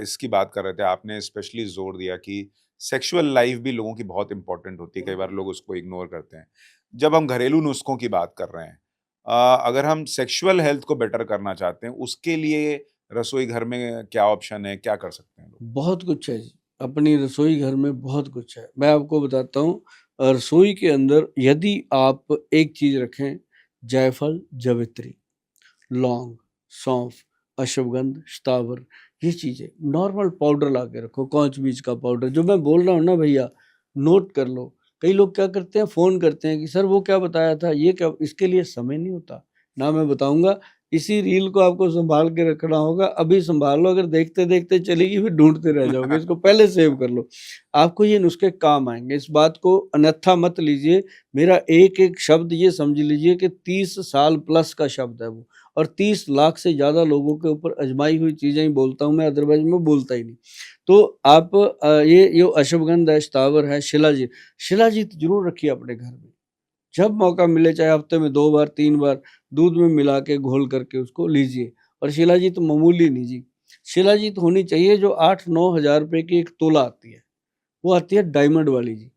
इसकी बात कर रहे थे, आपने स्पेशली ज़ोर दिया कि सेक्सुअल लाइफ़ भी लोगों की बहुत इम्पोर्टेंट होती है, कई बार लोग उसको इग्नोर करते हैं। जब हम घरेलू नुस्ख़ों की बात कर रहे हैं अगर हम सेक्सुअल हेल्थ को बेटर करना चाहते हैं, उसके लिए रसोई घर में क्या ऑप्शन है, क्या कर सकते हैं लोग? बहुत कुछ है जी, अपनी रसोई घर में बहुत कुछ है। मैं आपको बताता हूँ रसोई के अंदर यदि आप एक चीज़ रखें जायफल, जावित्री, लौंग, सौंफ, अश्वगंध, शतावर ये चीज़ें नॉर्मल पाउडर ला के रखो, कौच बीज का पाउडर जो मैं बोल रहा हूँ ना भैया, नोट कर लो। कई लोग क्या करते हैं फ़ोन करते हैं कि सर वो क्या बताया था, ये क्या इसके लिए समय नहीं होता। ना मैं बताऊँगा, इसी रील को आपको सँभाल के रखना होगा, अभी सँभाल लो अगर देखते-देखते चलेगी फिर ढूँढते रह जाओगे, इसको पहले सेव कर लो। आपको ये नुस्खे काम आएँगे, इस बात को अन्यथा मत लीजिए। मेरा एक-एक शब्द ये समझ लीजिए कि 30 साल प्लस का शब्द है वो और 30 लाख से ज़्यादा लोगों के ऊपर आज़माई हुई चीज़ें ही बोलता हूँ मैं, अदरवाइज़ मैं बोलता ही नहीं। तो आप ये अश्वगंध है, शतावर है, शिलाजीत, शिलाजीत ज़रूर रखिए अपने घर में। जब मौका मिले चाहे हफ्ते में 2 बार 3 बार दूध में मिला के घोल करके उसको लीजिए और शिलाजीत मामूली नहीं जी, शिलाजीत होनी चाहिए जो 8-9 हज़ार रुपए की 1 तोला आती है, वो आती है डायमंड वाली जी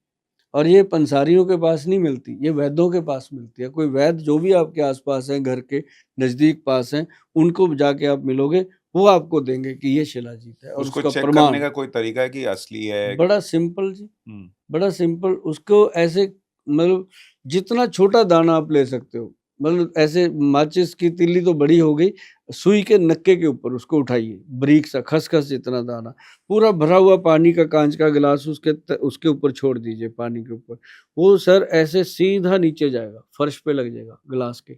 और ये पंसारियों के पास नहीं मिलती, ये वैद्यों के पास मिलती है। कोई वैद्य जो भी आपके आस-पास हैं, घर के नज़दीक पास हैं, उनको जाके आप मिलोगे, वो आपको देंगे कि ये शिलाजीत है और उसको उसका चेक करने प्रमाण का कोई तरीका है कि असली है? बड़ा सिंपल जी, हुँ। बड़ा सिंपल उसको ऐसे मतलब जितना छोटा दाना आप ले सकते हो, मतलब ऐसे माचिस की तीली तो बड़ी हो गई, सुई के नक्के के ऊपर उसको उठाइए, बारीक सा खसखस जितना दाना, पूरा भरा हुआ पानी का काँच का गिलास उसके ऊपर छोड़ दीजिए पानी के ऊपर। वो सर ऐसे सीधा नीचे जाएगा, फर्श पे लग जाएगा गिलास के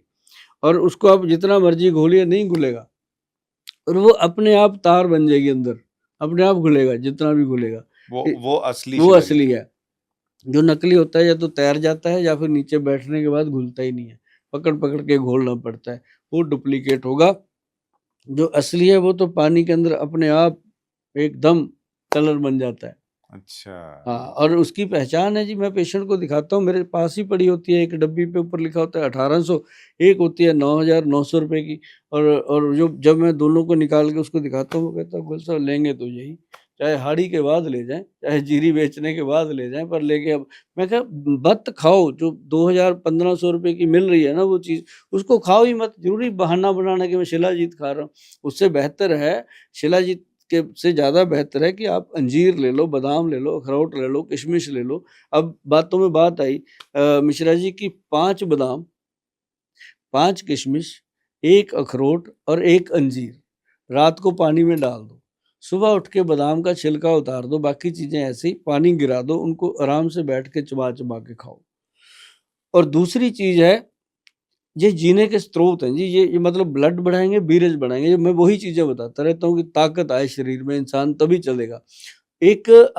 और उसको आप जितना मर्ज़ी घोलिए नहीं घुलेगा और वो अपने आप तार बन जाएगी अंदर, अपने आप घुलेगा जितना भी घुलेगा। इ वो असली वो शिलाजीत असली है। है। जो नकली होता है या तो तैर जाता है या फिर नीचे बैठने के बाद घुलता ही नहीं है, पकड़-पकड़ के घोलना पड़ता है, वो डुप्लीकेट होगा। जो असली है वो तो पानी के अंदर अपने आप एकदम कलर बन जाता है। अच्छा। हाँ, और उसकी पहचान है जी, मैं पेशेंट को दिखाता हूँ, मेरे पास ही पड़ी होती है, एक डब्बी पे ऊपर लिखा होता है 1800, एक होती है 9,900 रुपए की और जो जब मैं दोनों को निकाल के उसको दिखाता हूँ, वो कहता है गुल साहब लेंगे तो यही, चाहे हाड़ी के बाद ले जाएँ, चाहे जीरी बेचने के बाद ले जाएँ, पर लेके अब मैं कहा मत खाओ, जो 2000 1500 रुपए की मिल रही है ना वो चीज़, उसको खाओ ही मत, ज़रूरी बहाना बनाना कि मैं शिलाजीत खा रहा हूँ। उससे बेहतर है शिलाजीत के से ज़्यादा बेहतर है कि आप अंजीर ले लो, बादाम ले लो, अखरोट ले लो, किशमिश ले लो। अब बातों में बात आई मिश्रा जी की 5 बादाम, 5 किशमिश, 1 अखरोट और 1 अंजीर, रात को पानी में डाल दो। सुबह उठ के बादाम का छिलका उतार दो, बाकी चीज़ें ऐसे ही पानी गिरा दो, उनको आराम से बैठ के चबा-चबा के खाओ। और दूसरी चीज़ है, ये जीने के स्रोत हैं जी, ये मतलब ब्लड बढ़ाएँगे, बीरेज बढ़ाएँगे, ये मैं वही चीज़ें बताता रहता हूँ कि ताकत आए शरीर में, इंसान तभी चलेगा। एक